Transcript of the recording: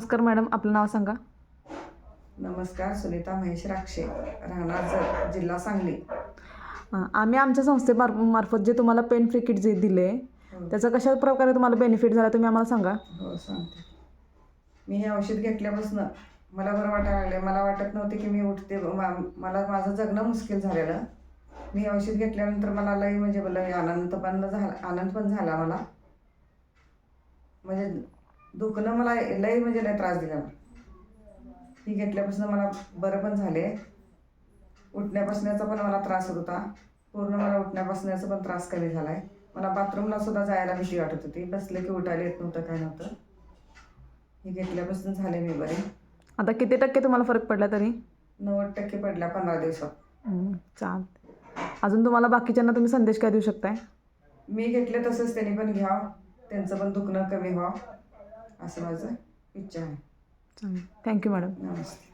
नमस्कार मॅडम, आपलं नाव सांगा. नमस्कार, सुनीता महेश राक्षे, राहणार जत, जिल्हा सांगली. आम्ही आमच्या संस्थेमार्फत जे तुम्हाला पेन फ्री किट जे दिले त्याचा कशा प्रकारे तुम्हाला बेनिफिट झाला तुम्ही आम्हाला सांगा. हो सांगते. मी हे औषध घेतल्यापासून मला बरं वाटायला लागले. मला वाटत नव्हते की मी उठते, मला माझं जगणं मुश्किल झालेलं. मी औषध घेतल्यानंतर मला लई म्हणजे लई आनंद पण झाला मला. म्हणजे दुखणं मला लई म्हणजे लई त्रास दिला. ही घेतल्यापासून मला बरं पण झाले. उठण्या बसण्याचा पण मला त्रास होत होता. पूर्ण मला उठण्या बसण्याचा पण त्रास कमी झाला आहे. मला बाथरूमला सुद्धा जायला भीती वाटत होती. बसले की उठायला येत नव्हतं, काय नव्हतं. ही घेतल्यापासून झाले मी बरे. आता किती टक्के तुम्हाला फरक पडला तरी? 90% पडला 15 दिवसात. चालतं. अजून तुम्हाला बाकीच्यांना तुम्ही संदेश काय देऊ शकताय? मी घेतले तसंच त्यांनी पण घ्यावं, त्यांचं पण दुखणं कमी व्हावं असं माझं इच्छा आहे. Thank you madam. नमस्ते.